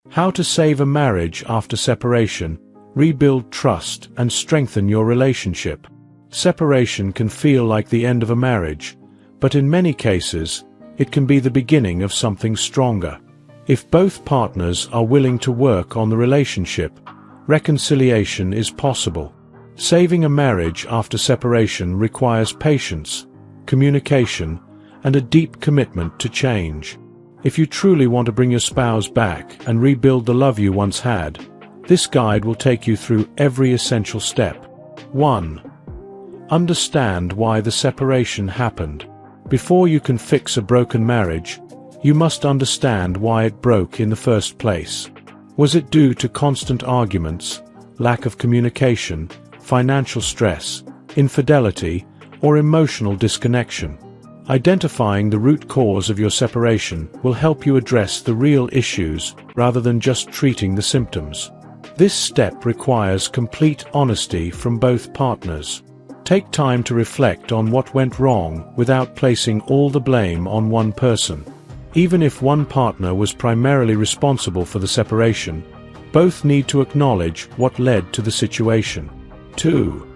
How to save a marriage after separation, rebuild trust, and strengthen your relationship. Separation can feel like the end of a marriage, but in many cases, it can be the beginning of something stronger. If both partners are willing to work on the relationship, reconciliation is possible. Saving a marriage after separation requires patience, communication, and a deep commitment to change. If you truly want to bring your spouse back and rebuild the love you once had, this guide will take you through every essential step. 1. Understand why the separation happened. Before you can fix a broken marriage, you must understand why it broke in the first place. Was it due to constant arguments, lack of communication, financial stress, infidelity, or emotional disconnection? Identifying the root cause of your separation will help you address the real issues rather than just treating the symptoms. This step requires complete honesty from both partners. Take time to reflect on what went wrong without placing all the blame on one person. Even if one partner was primarily responsible for the separation, both need to acknowledge what led to the situation. 2.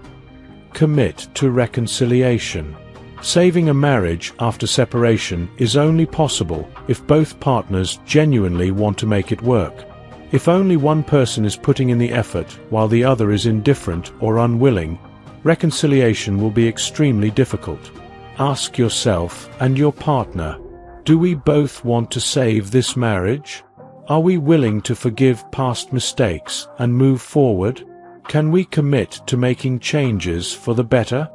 Commit to reconciliation. Saving a marriage after separation is only possible if both partners genuinely want to make it work. If only one person is putting in the effort while the other is indifferent or unwilling, reconciliation will be extremely difficult. Ask yourself and your partner, do we both want to save this marriage? Are we willing to forgive past mistakes and move forward? Can we commit to making changes for the better?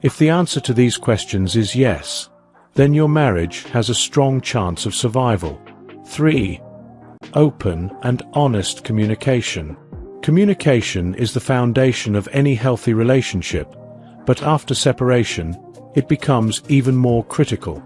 If the answer to these questions is yes, then your marriage has a strong chance of survival. 3. Open and honest communication. Communication is the foundation of any healthy relationship, but after separation, it becomes even more critical.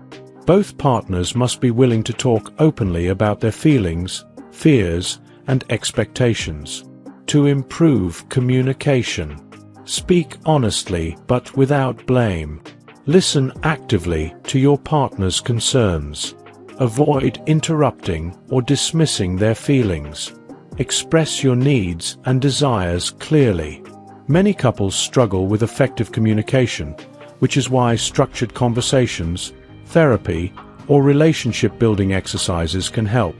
Both partners must be willing to talk openly about their feelings, fears, and expectations. To improve communication, speak honestly but without blame. Listen actively to your partner's concerns. Avoid interrupting or dismissing their feelings. Express your needs and desires clearly. Many couples struggle with effective communication, which is why structured conversations, therapy, or relationship-building exercises can help.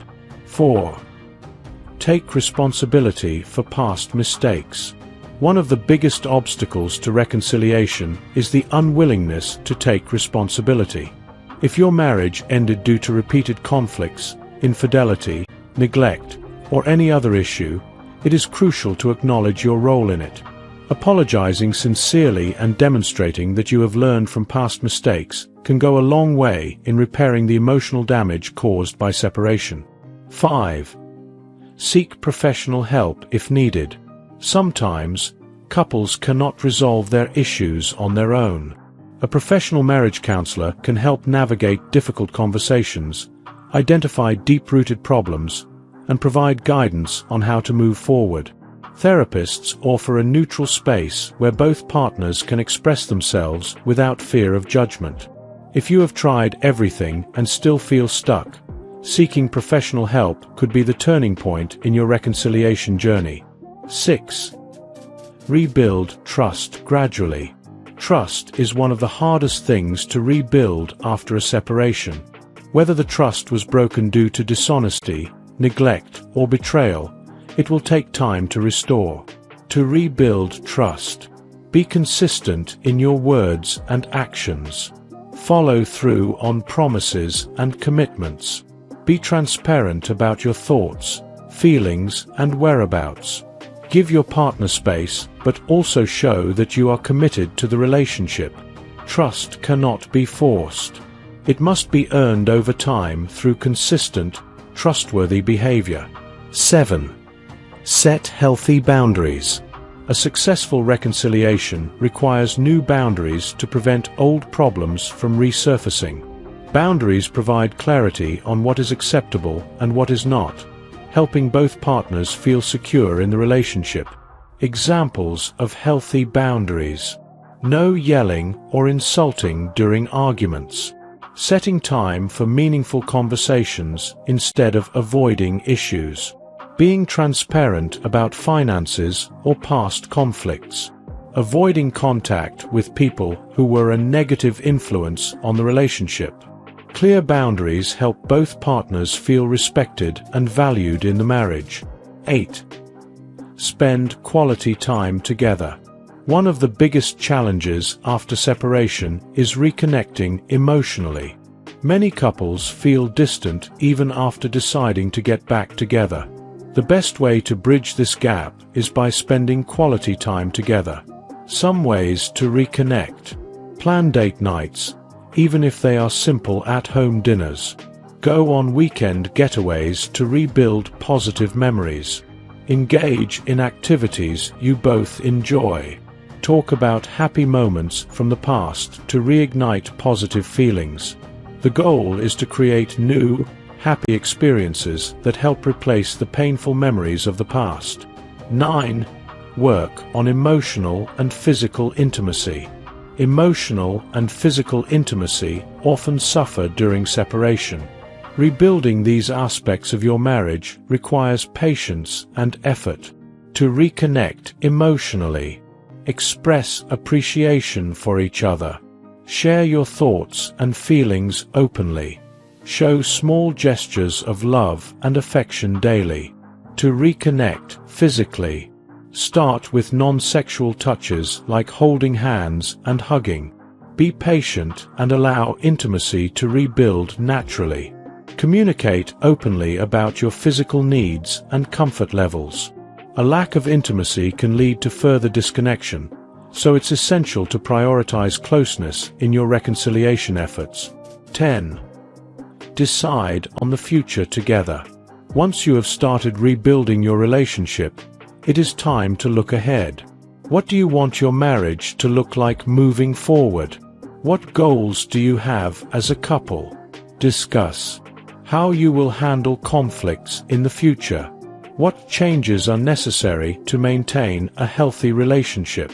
4. Take responsibility for past mistakes. One of the biggest obstacles to reconciliation is the unwillingness to take responsibility. If your marriage ended due to repeated conflicts, infidelity, neglect, or any other issue, it is crucial to acknowledge your role in it. Apologizing sincerely and demonstrating that you have learned from past mistakes can go a long way in repairing the emotional damage caused by separation. 5. Seek professional help if needed. Sometimes, couples cannot resolve their issues on their own. A professional marriage counselor can help navigate difficult conversations, identify deep-rooted problems, and provide guidance on how to move forward. Therapists offer a neutral space where both partners can express themselves without fear of judgment. If you have tried everything and still feel stuck, seeking professional help could be the turning point in your reconciliation journey. 6. Rebuild trust gradually. Trust is one of the hardest things to rebuild after a separation. Whether the trust was broken due to dishonesty, neglect, or betrayal, it will take time to restore. To rebuild trust, be consistent in your words and actions. Follow through on promises and commitments. Be transparent about your thoughts, feelings, and whereabouts. Give your partner space, but also show that you are committed to the relationship. Trust cannot be forced. It must be earned over time through consistent, trustworthy behavior. 7. Set healthy boundaries. A successful reconciliation requires new boundaries to prevent old problems from resurfacing. Boundaries provide clarity on what is acceptable and what is not, helping both partners feel secure in the relationship. Examples of healthy boundaries: no yelling or insulting during arguments, setting time for meaningful conversations instead of avoiding issues, Being transparent about finances or past conflicts. Avoiding contact with people who were a negative influence on the relationship. Clear boundaries help both partners feel respected and valued in the marriage. 8. Spend quality time together. One of the biggest challenges after separation is reconnecting emotionally. Many couples feel distant even after deciding to get back together. The best way to bridge this gap is by spending quality time together. Some ways to reconnect. Plan date nights, even if they are simple at-home dinners. Go on weekend getaways to rebuild positive memories. Engage in activities you both enjoy. Talk about happy moments from the past to reignite positive feelings. The goal is to create new, happy experiences that help replace the painful memories of the past. 9. Work on emotional and physical intimacy. Emotional and physical intimacy often suffer during separation. Rebuilding these aspects of your marriage requires patience and effort. To reconnect emotionally, express appreciation for each other. Share your thoughts and feelings openly. Show small gestures of love and affection daily. To reconnect physically, start with non-sexual touches like holding hands and hugging. Be patient and allow intimacy to rebuild naturally. Communicate openly about your physical needs and comfort levels. A lack of intimacy can lead to further disconnection, so it's essential to prioritize closeness in your reconciliation efforts. 10. Decide on the future together. Once you have started rebuilding your relationship, it is time to look ahead. What do you want your marriage to look like moving forward? What goals do you have as a couple? Discuss how you will handle conflicts in the future. What changes are necessary to maintain a healthy relationship?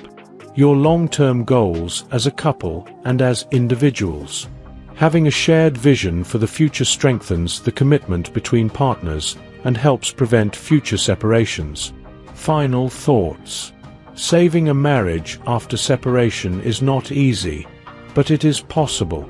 Your long-term goals as a couple and as individuals. Having a shared vision for the future strengthens the commitment between partners and helps prevent future separations. Final thoughts. Saving a marriage after separation is not easy, but it is possible.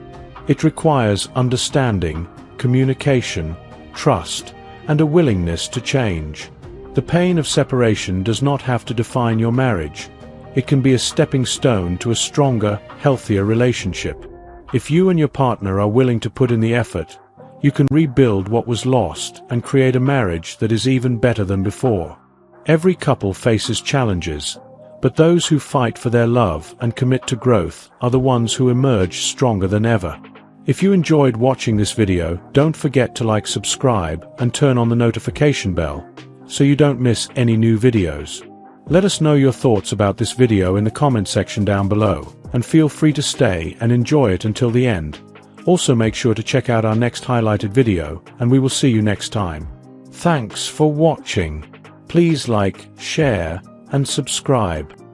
It requires understanding, communication, trust, and a willingness to change. The pain of separation does not have to define your marriage. It can be a stepping stone to a stronger, healthier relationship. If you and your partner are willing to put in the effort, you can rebuild what was lost and create a marriage that is even better than before. Every couple faces challenges, but those who fight for their love and commit to growth are the ones who emerge stronger than ever. If you enjoyed watching this video, don't forget to like, subscribe, and turn on the notification bell, so you don't miss any new videos. Let us know your thoughts about this video in the comment section down below, and feel free to stay and enjoy it until the end. Also make sure to check out our next highlighted video, and we will see you next time. Thanks for watching. Please like, share, and subscribe.